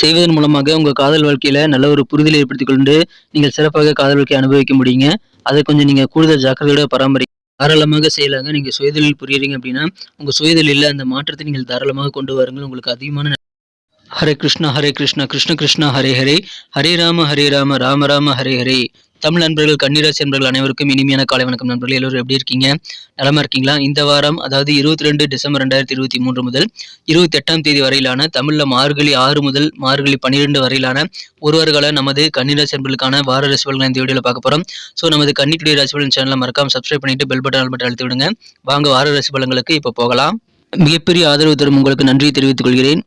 செய்வதன் மூலமாக உங்க காதல் வாழ்க்கையில நல்ல ஒரு புரிதலை ஏற்படுத்திக் கொண்டு, நீங்கள் சிறப்பாக காதல் வாழ்க்கைய அனுபவிக்க முடியுங்க. அத கொஞ்சம் நீங்க கூடுதல் ஜாக்கிரதையோட தாராளமாக செய்யலாங்க. நீங்க சுயதொழில் புரியறீங்க அப்படின்னா, உங்க சுயதொழில்ல அந்த மாற்றத்தை நீங்கள் தாராளமாக கொண்டு வாருங்கள். உங்களுக்கு அதிகமான ஹரே கிருஷ்ணா, கிருஷ்ண கிருஷ்ணா ஹரே ஹரே, ஹரே ராம, ராம ராம ஹரே ஹரே. தமிழ் நண்பர்கள், கன்னிராசி நண்பர்கள் அனைவருக்கும் இனிமையான காலை வணக்கம் நண்பர்களே. எல்லோரும் எப்படி இருக்கீங்க? நலமா இருக்கீங்களா? இந்த வாரம் அதாவது 22 டிசம்பர் 2023 முதல் 28ஆம் தேதி வரையிலான தமிழ்ல மார்கழி 6 முதல் மார்கழி 12 வரையிலான ஒரு வார கால நமது கன்னிராசி நண்பர்களுக்கான வார ராசி பலன்களை இந்த வீடியோல பார்க்க போறோம். ஸோ நமது கன்னி டுடே ராசி பலன் சேனலை மறக்காம சப்ஸ்கிரைப் பண்ணிட்டு பெல் பட்டன் அழுத்தி விடுங்க. வாங்க வார ராசி பலன்களுக்கு இப்போ போகலாம். மிகப்பெரிய ஆதரவு தரும் உங்களுக்கு நன்றி தெரிவித்துக் கொள்கிறேன்.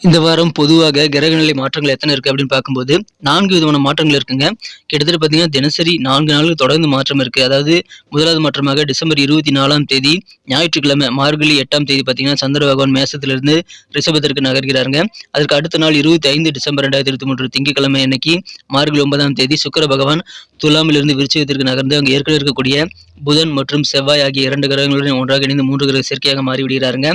இந்த வாரம் பொதுவாக கிரகநிலை மாற்றங்கள் எத்தனை இருக்கு அப்படின்னு பார்க்கும்போது 4 விதமான மாற்றங்கள் இருக்குங்க. கிட்டத்தட்ட பார்த்தீங்கன்னா தினசரி 4 நாட்கள் தொடர்ந்து மாற்றம் இருக்கு. அதாவது முதலாவது மாற்றமாக டிசம்பர் 24ஆம் தேதி ஞாயிற்றுக்கிழமை மார்கழி 8ஆம் தேதி பார்த்தீங்கன்னா சந்திர பகவான் மேசத்திலிருந்து ரிஷபத்திற்கு நகர்கிறாருங்க. அதற்கு அடுத்த நாள் 25 டிசம்பர் 2023 திங்கட்கிழமை அன்னைக்கு மார்கழி 9ஆம் தேதி சுக்கிர பகவான் துலாமிலிருந்து விருச்சிகத்திற்கு நகர்ந்து அங்கே ஏற்கனவே இருக்கக்கூடிய புதன் மற்றும் செவ்வாய் ஆகிய 2 கிரகங்களுடன் ஒன்றாக இணைந்து 3 கிரக சேர்க்கையாக மாறிவிடுகிறாருங்க.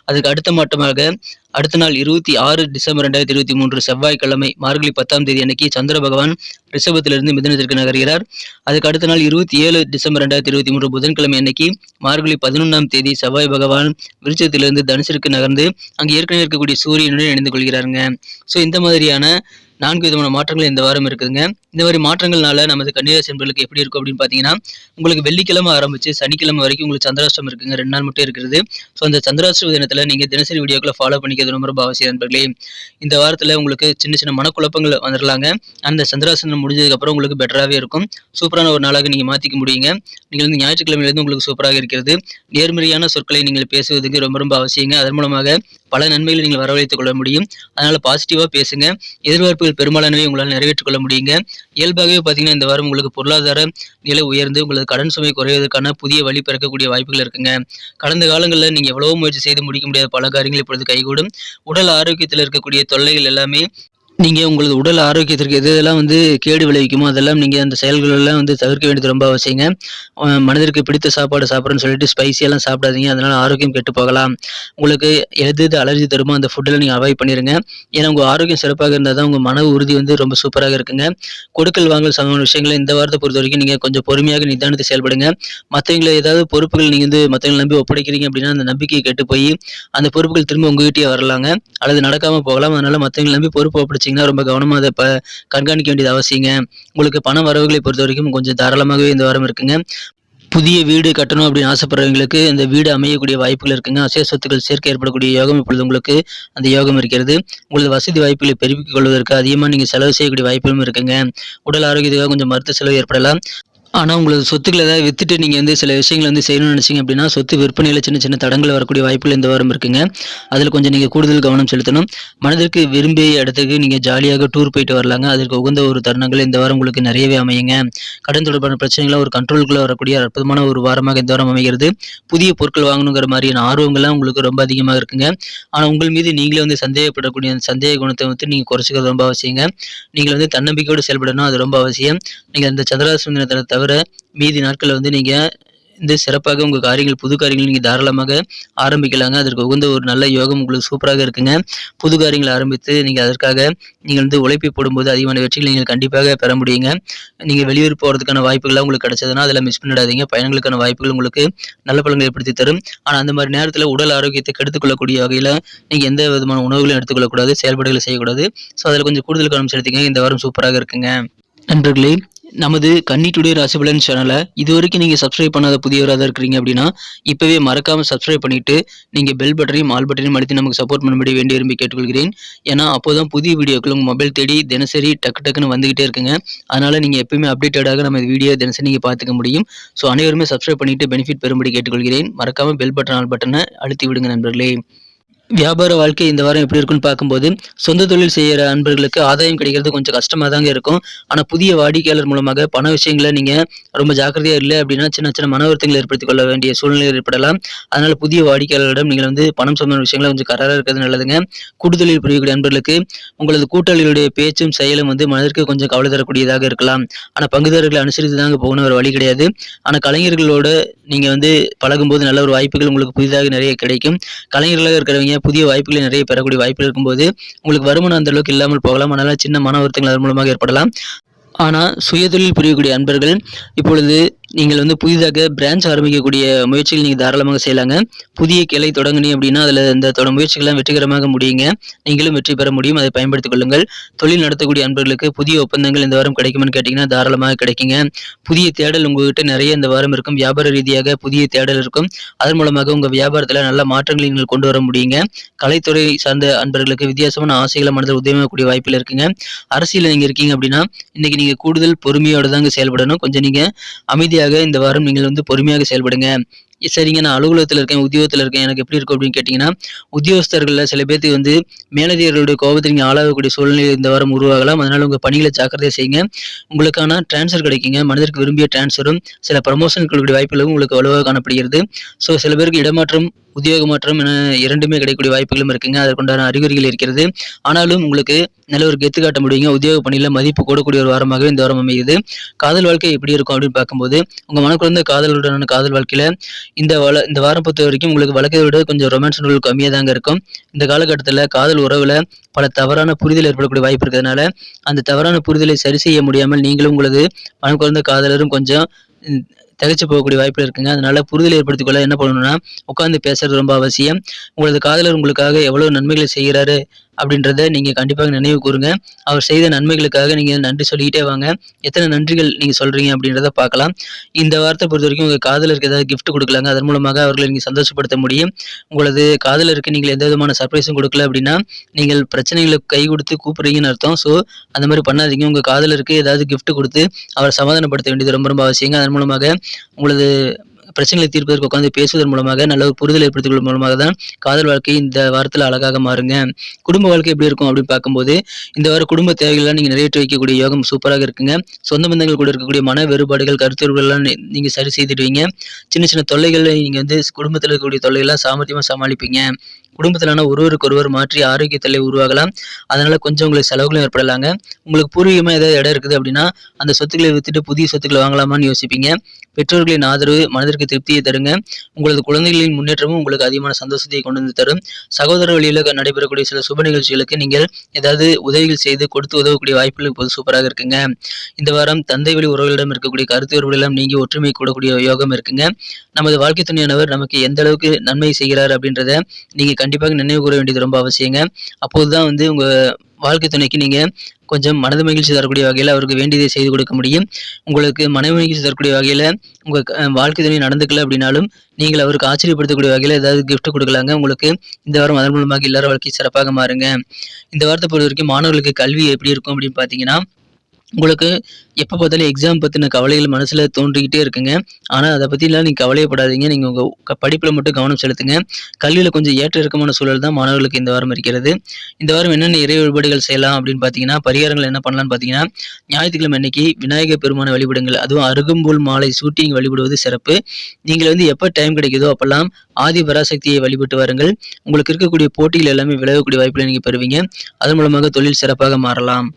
அதுக்கு அடுத்த மாற்றமாக அடுத்த நாள் 26 டிசம்பர் 2023 செவ்வாய்க்கிழமை மார்கழி 10ஆம் தேதி அன்னைக்கு சந்திர பகவான் ரிஷபத்திலிருந்து மிதுனத்திற்கு நகர்கிறார். அதுக்கு அடுத்த நாள் 27 டிசம்பர் 2023 புதன்கிழமை அன்னைக்கு மார்கழி 11ஆம் தேதி செவ்வாய் பகவான் விருச்சத்திலிருந்து தனுசிற்கு நகர்ந்து அங்கு ஏற்கனவே இருக்கக்கூடிய சூரியனுடன் இணைந்து கொள்கிறாருங்க. ஸோ இந்த மாதிரியான 4 விதமான மாற்றங்கள் இந்த வாரம் இருக்குதுங்க. இந்த மாதிரி மாற்றங்கள்னால நமது கன்னிராசி நண்பர்களுக்கு எப்படி இருக்கும் அப்படின்னு பார்த்தீங்கன்னா, உங்களுக்கு வெள்ளிக்கிழமை ஆரம்பிச்சு சனிக்கிழமை வரைக்கும் உங்களுக்கு சந்திராஷ்டமம் இருக்குங்க. 2 நாள் மட்டும் இருக்கிறது. ஸோ அந்த சந்திராஷ்டம தினத்தில் நீங்கள் தினசரி வீடியோக்களை ஃபாலோ பண்ணிக்கிறது ரொம்ப ரொம்ப அவசியம் நண்பர்களே. இந்த வாரத்தில் உங்களுக்கு சின்ன சின்ன மனக்குழப்பங்கள் வந்துடலாங்க. அந்த சந்திராஷ்டமம் முடிஞ்சதுக்கப்புறம் உங்களுக்கு பெட்டராகவே இருக்கும். சூப்பரான ஒரு நாளாக நீங்கள் மாற்றிக்க முடியுங்க. நீங்கள் வந்து ஞாயிற்றுக்கிழமையிலேருந்து உங்களுக்கு சூப்பராக இருக்கிறது. நேர்மறையான சொற்களை நீங்கள் பேசுவதற்கு ரொம்ப ரொம்ப அவசியங்க. அதன் மூலமாக பல நன்மைகளை நீங்கள் வரவழைத்துக் கொள்ள முடியும். அதனால் பாசிட்டிவாக பேசுங்க. எதிர்பார்ப்புகள் பெரும்பாலானவை உங்களால் நிறைவேற்றிக் கொள்ள முடியுங்க. இயல்பாகவே பார்த்தீங்கன்னா இந்த வாரம் உங்களுக்கு பொருளாதார நிலை உயர்ந்து உங்களது கடன் சுமை குறைவதற்கான புதிய வழி பிறக்கக்கூடிய வாய்ப்புகள் இருக்குங்க. கடந்த காலங்களில் நீங்கள் எவ்வளவோ முயற்சி செய்து முடிக்க முடியாத பல காரியங்கள் இப்பொழுது கைகூடும். உடல் ஆரோக்கியத்தில் இருக்கக்கூடிய தொல்லைகள் எல்லாமே நீங்கள் உங்களது உடல் ஆரோக்கியத்திற்கு எதெல்லாம் வந்து கேடு விளைவிக்குமோ அதெல்லாம் நீங்கள் அந்த செயல்களெல்லாம் வந்து தவிர்க்க வேண்டியது ரொம்ப அவசியங்க. மனதிற்கு பிடித்த சாப்பாடு சாப்பிட்றேன்னு சொல்லிட்டு ஸ்பைசியெல்லாம் சாப்பிடாதீங்க. அதனால் ஆரோக்கியம் கெட்டு போகலாம். உங்களுக்கு எது அலர்ஜி தருமோ அந்த ஃபுட்டெல்லாம் நீங்கள் அவாய்ட் பண்ணிடுங்க. ஏன்னா உங்கள் ஆரோக்கியம் சிறப்பாக இருந்தால் தான் உங்கள் மன உறுதி வந்து ரொம்ப சூப்பராக இருக்குங்க. கொடுக்கல் வாங்கல் சம்பந்தமான விஷயங்களை இந்த வாரத்தை பொறுத்த வரைக்கும் நீங்கள் கொஞ்சம் பொறுமையாக நிதானத்தை செயல்படுங்க. மற்றவங்களை ஏதாவது பொறுப்புகள் நீங்கள் வந்து மற்றவங்களை நம்பி ஒப்படைக்கிறீங்க அப்படின்னா அந்த நம்பிக்கையை கெட்டு போய் அந்த பொறுப்புகள் திரும்ப உங்ககிட்டயே வரலாங்க, அல்லது நடக்காமல் போகலாம். அதனால் மற்றவங்களை நம்பி பொறுப்பு ஒப்படைச்சிங்கன்னா ரொம்ப கவனமாக அதை கண்காணிக்க வேண்டியது அவசியங்க. உங்களுக்கு பண வரவுகளை பொறுத்த வரைக்கும் கொஞ்சம் தாராளமாகவே இந்த வாரம் இருக்குங்க. புதிய வீடு கட்டணும் அப்படின்னு ஆசைப்படுறவங்களுக்கு இந்த வீடு அமையக்கூடிய வாய்ப்புகள் இருக்குங்க. அசைய சொத்துக்கள் சேர்க்கை ஏற்படக்கூடிய யோகம் இப்பொழுது உங்களுக்கு அந்த யோகம் இருக்கிறது. உங்களது வசதி வாய்ப்புகளை பெருக்கிக் கொள்வதற்கு அதிகமாக நீங்கள் செலவு செய்யக்கூடிய வாய்ப்புகளும் இருக்குங்க. உடல் ஆரோக்கியத்துக்காக கொஞ்சம் மருத்துவ செலவு ஏற்படலாம். ஆனால் உங்களது சொத்துக்களை ஏதாவது வித்துட்டு நீங்கள் வந்து சில விஷயங்களை வந்து செய்யணும்னு நினச்சிங்க அப்படின்னா சொத்து விற்பனையில் சின்ன சின்ன தடங்கள் வரக்கூடிய வாய்ப்புகள் இந்த வாரம் இருக்குங்க. அதில் கொஞ்சம் நீங்கள் கூடுதல் கவனம் செலுத்தணும். மனதிற்கு விரும்பிய இடத்துக்கு நீங்கள் ஜாலியாக டூர் போயிட்டு வரலாங்க. அதற்கு உகந்த ஒரு தருணங்கள் இந்த வாரம் உங்களுக்கு நிறையவே அமையுங்க. கடன் தொடர்பான பிரச்சனைகளை ஒரு கண்ட்ரோலுக்குள்ளே வரக்கூடிய அற்புதமான ஒரு வாரமாக இந்த வாரம் அமைகிறது. புதிய பொருட்கள் வாங்கணுங்கிற மாதிரியான ஆர்வங்கள்லாம் உங்களுக்கு ரொம்ப அதிகமாக இருக்குங்க. ஆனால் உங்கள் மீது நீங்களே வந்து சந்தேகப்படக்கூடிய அந்த சந்தேக குணத்தை வந்து நீங்கள் குறைச்சிக்கிறது ரொம்ப அவசியங்க. நீங்கள் வந்து தன்னம்பிக்கையோடு செயல்படணும், அது ரொம்ப அவசியம். நீங்கள் அந்த சந்திராஷ்டம தினத்தை தவிர மீதி நாட்களில் வந்து நீங்கள் இந்த சிறப்பாக உங்கள் காரியங்கள் புது காரியங்கள் நீங்கள் தாராளமாக ஆரம்பிக்கலாங்க. அதற்கு உகந்த ஒரு நல்ல யோகம் உங்களுக்கு சூப்பராக இருக்குங்க. புது காரியங்களை ஆரம்பித்து நீங்கள் அதற்காக நீங்கள் வந்து உழைப்பை போடும்போது அதிகமான வெற்றிகளை நீங்கள் கண்டிப்பாக பெற முடியுங்க. நீங்கள் வெளியூர் போகிறதுக்கான வாய்ப்புகள்லாம் உங்களுக்கு கிடைச்சதுன்னா அதெல்லாம் மிஸ் பண்ணிடாதீங்க. பயணங்களுக்கான வாய்ப்புகள் உங்களுக்கு நல்ல பலன்களை ஏற்படுத்தி தரும். ஆனால் அந்த மாதிரி நேரத்தில் உடல் ஆரோக்கியத்தை கெடுத்துக்கொள்ளக்கூடிய வகையில் நீங்கள் எந்த விதமான உணவுகளையும் எடுத்துக்கொள்ளக்கூடாது, செயல்பாடுகளை செய்யக்கூடாது. ஸோ அதில் கொஞ்சம் கூடுதல் கவனம் செலுத்திங்க. இந்த வாரம் சூப்பராக இருக்குங்க. நண்பர்களே, நமது கன்னி டுடே ராசி பலன் சேனலை இது வரைக்கும் நீங்கள் சப்ஸ்கிரைப் பண்ணாத புதியவராக தான் இருக்கிறீங்க அப்படின்னா இப்போவே மறக்காமல் சப்ஸ்கிரைப் பண்ணிவிட்டு நீங்கள் பெல் பட்டனையும் ஆல் பட்டனையும் அழுத்தி நமக்கு சப்போர்ட் பண்ணும்படி வேண்டி விரும்பி கேட்டுக்கொள்கிறேன். ஏன்னா அப்போ தான் புதிய வீடியோக்கள் உங்கள் மொபைல் தேடி தினசரி டக்குன்னு வந்துகிட்டே இருக்குங்க. அதனால் நீங்கள் எப்பயுமே அப்டேட்டடாக நம்ம வீடியோ தினசரி நீங்கள் பார்த்துக்க முடியும். ஸோ அனைவருமே சப்ஸ்கிரைப் பண்ணிவிட்டு பெனிஃபிட் பெறும்படி கேட்டுக்கொள்கிறேன். மறக்காமல் பெல் பட்டன் ஆல் பட்டனை அழுத்தி விடுங்க நண்பர்களே. வியாபார வாழ்க்கை இந்த வாரம் எப்படி இருக்குன்னு பார்க்கும்போது, சொந்த தொழில் செய்யற அன்பர்களுக்கு ஆதாயம் கிடைக்கிறது கொஞ்சம் கஷ்டமா தாங்க இருக்கும். ஆனா, புதிய வாடிக்கையாளர் மூலமாக பண விஷயங்கள நீங்க ரொம்ப ஜாக்கிரதையா இல்ல அப்படின்னா, சின்ன சின்ன மன வருத்தங்களை ஏற்படுத்திக் கொள்ள வேண்டிய சூழ்நிலை ஏற்படலாம். அதனால புதிய வாடிக்கையாளர்களிடம் நீங்கள் பேரம் சம்பந்தமான விஷயங்கள கொஞ்சம் கராரா இருக்கிறது நல்லதுங்க. கூடுதலில் புரியக்கூடிய அன்பர்களுக்கு உங்களது கூட்டாளிகளுடைய பேச்சும், செயலும் மனதிற்கு கொஞ்சம் கவலை தரக்கூடியதாக இருக்கலாம். ஆனா, பங்குதாரர்களை அனுசரித்து தாங்க போகணும், வேற வழி கிடையாது. ஆனா, கலைஞர்களோட நீங்க பழகும்போது நல்ல ஒரு வாய்ப்புகள் உங்களுக்கு புதிதாக நிறைய கிடைக்கும். கலைஞர்களாக இருக்கிறவங்க புதிய வாய்ப்புகளை நிறைய பெறக்கூடிய வாய்ப்புகள் இருக்கும்போது உங்களுக்கு வருமானம் அந்த அளவுக்கு இல்லாமல் போகலாம். அதனால சின்ன மன வருத்தங்கள் அதன் மூலமாக ஏற்படலாம். ஆனா, சுயதொழில் புரியக்கூடிய அன்பர்கள் இப்பொழுது நீங்கள் புதிதாக பிரான்ச் ஆரம்பிக்கக்கூடிய முயற்சிகள் நீங்க தாராளமாக செய்யலாங்க. புதிய கிளை தொடங்குனீங்க அப்படின்னா, அதுல இந்த முயற்சிகள்லாம் வெற்றிகரமாக முடியுங்க. நீங்களும் வெற்றி பெற முடியும். அதை பயன்படுத்திக் கொள்ளுங்கள். தொழில் நடத்தக்கூடிய அன்பர்களுக்கு புதிய ஒப்பந்தங்கள் இந்த வாரம் கிடைக்குமான்னு கேட்டீங்கன்னா, தாராளமாக கிடைக்குங்க. புதிய தேடல் உங்ககிட்ட நிறைய இந்த வாரம் இருக்கும். வியாபார ரீதியாக புதிய தேடல் இருக்கும். அதன் மூலமாக உங்க வியாபாரத்துல நல்ல மாற்றங்களை நீங்கள் கொண்டு வர முடியுங்க. கலைத்துறை சார்ந்த அன்பர்களுக்கு வித்தியாசமான ஆசைகளை மனதில் உதயமாகக்கூடிய வாய்ப்புகள் இருக்குங்க. அரசியல் நீங்க இருக்கீங்க அப்படின்னா, இன்னைக்கு நீங்க கூடுதல் பொறுமையோட தாங்க செயல்படணும். கொஞ்சம் நீங்க அமைதியாக இந்த வாரம் நீங்கள் பொறுமையாக செயல்படுங்க. சரிங்க, நான் அலுவலகத்துல இருக்கேன், உத்தியோகத்துல இருக்கேன், எனக்கு எப்படி இருக்கும் அப்படின்னு கேட்டீங்கன்னா, உத்தியோகஸ்தர்கள்ல சில பேத்துக்கு மேலதிகாரிகளுடைய கோபத்தை நீங்க ஆளாகக்கூடிய சூழ்நிலை இந்த வாரம் உருவாகலாம். அதனால உங்க பணிகளை ஜாக்கிரதையா செய்யுங்க. உங்களுக்கான டிரான்ஸ்ஃபர் கிடைக்குங்க. மனதிற்கு விரும்பிய டிரான்ஸ்ஃபரும் சில ப்ரமோஷன் வாய்ப்புகளும் உங்களுக்கு வலுவாக காணப்படுகிறது. ஸோ சில பேருக்கு இடமாற்றம், உத்தியோக மாற்றம் என இரண்டுமே கிடைக்கக்கூடிய வாய்ப்புகளும் இருக்குங்க. அதற்குண்டான அறிகுறிகள் இருக்கிறது. ஆனாலும் உங்களுக்கு நல்ல ஒரு கெத்து காட்ட முடியுங்க. உத்தியோக பணியில மதிப்பு கூடக்கூடிய ஒரு வாரமாகவே இந்த வாரம் அமையுது. காதல் வாழ்க்கை எப்படி இருக்கும் அப்படின்னு பார்க்கும்போது, உங்க மனக்குழந்த காதலுடனான காதல் வாழ்க்கையில இந்த வாரம் பொறுத்த வரைக்கும் உங்களுக்கு வழக்கை விட கொஞ்சம் ரொமான்ஸ் நூல் கம்மியாக தாங்க இருக்கும். இந்த காலகட்டத்தில் காதல் உறவுல பல தவறான புரிதல் ஏற்படக்கூடிய வாய்ப்பு இருக்கிறதுனால, அந்த தவறான புரிதலை சரி செய்ய முடியாமல் நீங்களும் உங்களது மனக்குழந்த காதலரும் கொஞ்சம் திகைச்சு போகக்கூடிய வாய்ப்புகள் இருக்குங்க. அதனால புரிதல் ஏற்படுத்திக் கொள்ள என்ன பண்ணணும்னா, உட்கார்ந்து பேசுறது ரொம்ப அவசியம். உங்களது காதலர் உங்களுக்காக எவ்வளவு நன்மைகளை செய்கிறாரு அப்படின்றத நீங்க கண்டிப்பாக நினைவு கூறுங்க. அவர் செய்த நன்மைகளுக்காக நீங்க நன்றி சொல்லிக்கிட்டே வாங்க. எத்தனை நன்றிகள் நீங்க சொல்றீங்க அப்படின்றத பார்க்கலாம். இந்த வாரத்தை பொறுத்த வரைக்கும் உங்க காதலருக்கு ஏதாவது கிஃப்ட் கொடுக்கலாங்க. அதன் மூலமாக அவர்களை நீங்க சந்தோஷப்படுத்த முடியும். உங்களது காதலருக்கு நீங்கள் எந்த விதமான சர்ப்ரைஸும் கொடுக்கல அப்படின்னா, நீங்கள் பிரச்சனைகளை கை கொடுத்து கூப்பிடுறீங்கன்னு அர்த்தம். ஸோ அந்த மாதிரி பண்ணாதீங்க. உங்க காதலருக்கு ஏதாவது கிஃப்ட் கொடுத்து அவரை சமாதானப்படுத்த வேண்டியது ரொம்ப ரொம்ப அவசியங்க. அதன் மூலமாக உங்களது பிரச்சனைகளை தீர்ப்பதற்கு உட்கார்ந்து பேசுவதன் மூலமாக நல்ல ஒரு புரிதல் ஏற்படுத்திக் கொள்வதன் மூலமாக தான் காதல் வாழ்க்கை இந்த வாரத்தில் அழகாக மாறுங்க. குடும்ப வாழ்க்கை எப்படி இருக்கும் அப்படின்னு பார்க்கும்போது, இந்த வாரம் குடும்ப தேவைகள்லாம் நீங்க நிறைவேற்றி வைக்கக்கூடிய யோகம் சூப்பராக இருக்குங்க. சொந்த பந்தங்கள் கூட இருக்கக்கூடிய மன வேறுபாடுகள், கருத்துருவெல்லாம் நீங்க சரி செய்துடுவீங்க. சின்ன சின்ன தொல்லைகளை நீங்க குடும்பத்தில் இருக்கக்கூடிய தொல்லைகள்லாம் சாமர்த்தியமா சமாளிப்பீங்க. குடும்பத்திலான ஒருவருக்கொருவர் மாற்றி ஆரோக்கிய தொல்லை உருவாகலாம். அதனால கொஞ்சம் உங்களுக்கு செலவுகளும் ஏற்படலாங்க. உங்களுக்கு பூர்வீகமா ஏதாவது இடம் இருக்குது அப்படின்னா, அந்த சொத்துக்களை வித்துட்டு புதிய சொத்துக்களை வாங்கலாமான்னு யோசிப்பீங்க. பெற்றோர்களின் ஆதரவு மனதிற்கு திருப்தியை தருங்க. உங்களது குழந்தைகளின் முன்னேற்றமும் உங்களுக்கு அதிகமான சந்தோஷத்தை கொண்டு வந்து தரும். சகோதர வழியில் நடைபெறக்கூடிய சில சுப நிகழ்ச்சிகளுக்கு நீங்கள் ஏதாவது உதவிகள் செய்து கொடுத்து உதவக்கூடிய வாய்ப்புகள் இப்போது சூப்பராக இருக்குங்க. இந்த வாரம் தந்தை வழி உறவுகளிடம் இருக்கக்கூடிய கருத்து வேறுபாடுகள் நீங்கி ஒற்றுமை கூடக்கூடிய யோகம் இருக்குங்க. நமது வாழ்க்கை துணையானவர் நமக்கு எந்த அளவுக்கு நன்மை செய்கிறார் அப்படின்றத நீங்க கண்டிப்பாக நினைவு கூற வேண்டியது ரொம்ப அவசியங்க. அப்போதுதான் உங்க வாழ்க்கை துணைக்கு நீங்க கொஞ்சம் மனது மகிழ்ச்சி தரக்கூடிய வகையில் அவருக்கு வேண்டியதை செய்து கொடுக்க முடியும். உங்களுக்கு மன மகிழ்ச்சி தரக்கூடிய வகையில் உங்க வாழ்க்கை துணை நடந்துக்கல அப்படின்னாலும் நீங்கள் அவருக்கு ஆச்சரியப்படுத்தக்கூடிய வகையில் ஏதாவது கிஃப்ட் கொடுக்கலாங்க. உங்களுக்கு இந்த வாரம் அதன் மூலமாக எல்லாரும் வாழ்க்கை சிறப்பாக மாறுங்க. இந்த வாரத்தை பொறுத்த வரைக்கும் மாணவர்களுக்கு கல்வி எப்படி இருக்கும் அப்படின்னு பார்த்தீங்கன்னா, உங்களுக்கு எப்போ பார்த்தாலும் எக்ஸாம் பற்றின கவலைகள் மனசில் தோன்றிக்கிட்டே இருக்குங்க. ஆனால் அதை பற்றிலாம் நீங்கள் கவலையப்படாதீங்க. நீங்கள் உங்கள் படிப்பில் மட்டும் கவனம் செலுத்துங்க. கல்வியில் கொஞ்சம் ஏற்ற இறக்கமான சூழல் தான் மாணவர்களுக்கு இந்த வாரம் இருக்கிறது. இந்த வாரம் என்னென்ன இறை வழிபாடுகள் செய்யலாம் அப்படின்னு பார்த்தீங்கன்னா, பரிகாரங்கள் என்ன பண்ணலாம்னு பார்த்தீங்கன்னா, ஞாயிற்றுக்கிழமை அன்னைக்கு விநாயகர் பெருமானை வழிபடுங்கள். அதுவும் அருகம்புல் மாலை சூட்டி நீங்கள் வழிபடுவது சிறப்பு. நீங்கள் எப்போ டைம் கிடைக்குதோ அப்பெல்லாம் ஆதி பராசக்தியை வழிபட்டு வாருங்கள். உங்களுக்கு இருக்கக்கூடிய போட்டிகள் எல்லாமே விலகக்கூடிய வாய்ப்புகளை நீங்கள் பெறுவீங்க. அதன் மூலமாக தொழில் சிறப்பாக மாறலாம்.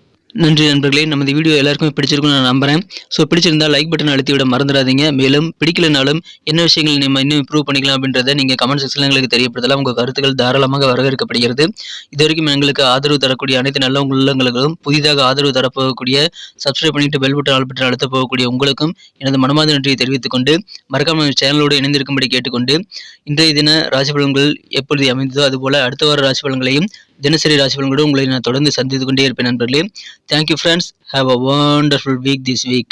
நன்றி நண்பர்களே. நம்ம வீடியோ எல்லாருக்குமே பிடிச்சிருக்கும்னு நான் நம்புறேன். ஸோ பிடிச்சிருந்தா லைக் பட்டன் அழுத்தி விட மறந்துடாதீங்க. மேலும் பிடிக்கலனாலும் என்ன விஷயங்கள் நம்ம இன்னும் இம்ப்ரூவ் பண்ணிக்கலாம் அப்படின்றத நீங்கள் கமெண்ட் செக்ஷனில் எங்களுக்கு தெரியப்படுத்தலாம். உங்கள் கருத்துக்கள் தாராளமாக வரவேற்கப்படுகிறது. இது வரைக்கும் எங்களுக்கு ஆதரவு தரக்கூடிய அனைத்து நல்ல உள்ளங்களுக்கும், புதிதாக ஆதரவு தரப்போகக்கூடிய சப்ஸ்கிரைப் பண்ணிட்டு பெல் பட்டன் ஆல் பட்டன் அழுத்த போகக்கூடிய உங்களுக்கும் எனது மனமார்ந்த நன்றியை தெரிவித்துக் கொண்டு, மறக்காம சேனலோடு இணைந்திருக்கும்படி கேட்டுக்கொண்டு, இன்றைய தின ராசி பலன்கள் எப்படி அமைந்ததோ அதுபோல அடுத்த வார ராசி பலன்களையும் தினசரி ராசி பலன்களோடு உங்களை நான் தொடர்ந்து சந்தித்துக் கொண்டே இருப்பேன் நண்பர்களே. Thank you friends. Have a wonderful week this week.